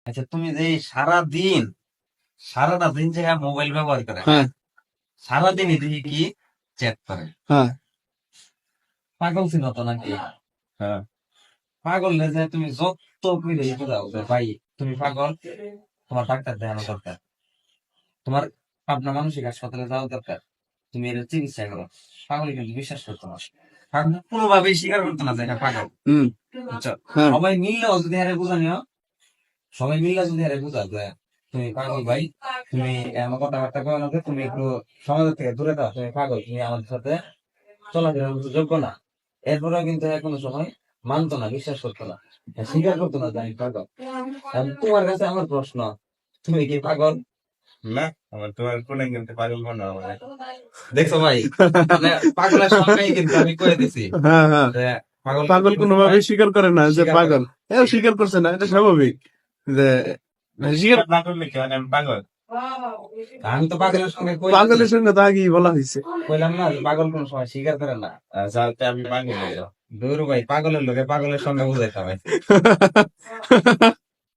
আচ্ছা, তুমি যে সারাটা দিন যে মোবাইল ব্যবহার করে, হ্যাঁ সারাদিনই দেখি কি চ্যাট করে, হ্যাঁ পাগল ছিল তো নাকি? হ্যাঁ পাগল না যে তুমি যত কইলে বুঝাও যে ভাই তুমি পাগল, তোমার ডাক্তার দেখানো দরকার, তোমার আপনার মানসিক হাসপাতালে যাওয়া দরকার, তুমি এর চিকিৎসা করো। পাগল কিন্তু বিশ্বাস করতো না, পাগল কোনোভাবেই স্বীকার করতো না যে এটা পাগল। হুম বুঝছো? হ্যাঁ সবাই মিললেও যদি হারে বুঝানিও, সবাই মিললে যদি হারে বুঝা যে তুমি পাগল ভাই, তুমি এমন কথাবার্তা করো না যে তুমি একটু সমাজের থেকে দূরে থাও, তুমি পাগল, তুমি আমাদের সাথে চলাফেরার মতো যোগ্য না। এরপরেও কিন্তু কোনো সময় মানতো না, বিশ্বাস করতো না, স্বীকার করতো না যে আমি পাগল। এখন তোমার কাছে আমার প্রশ্ন, তুমি কি পাগল? না, আমার তোমার কোন কিন্তু পাগল বানা আমার। দেখছো ভাই, মানে পাগলের সংজ্ঞাই কিন্তু আমি কয়ে দিছি হ্যাঁ হ্যাঁ যে পাগল পাগল কোনোভাবে স্বীকার করে না যে স্বীকার করে পাগল। এও স্বীকার করছে না, এটা স্বাভাবিক যে স্বীকার। না করলে কি হয়, আমি পাগল। আমি তো পাগলের সঙ্গে পাগলের সঙ্গে তো আগেই বলা হয়েছে। কইলাম না যে পাগল কোন সময় স্বীকার করে না। যাতে আমি পাগল হয়ে যাও। দূর ভাই, পাগলের লোকে পাগলের সঙ্গে বুঝাইতে হবে।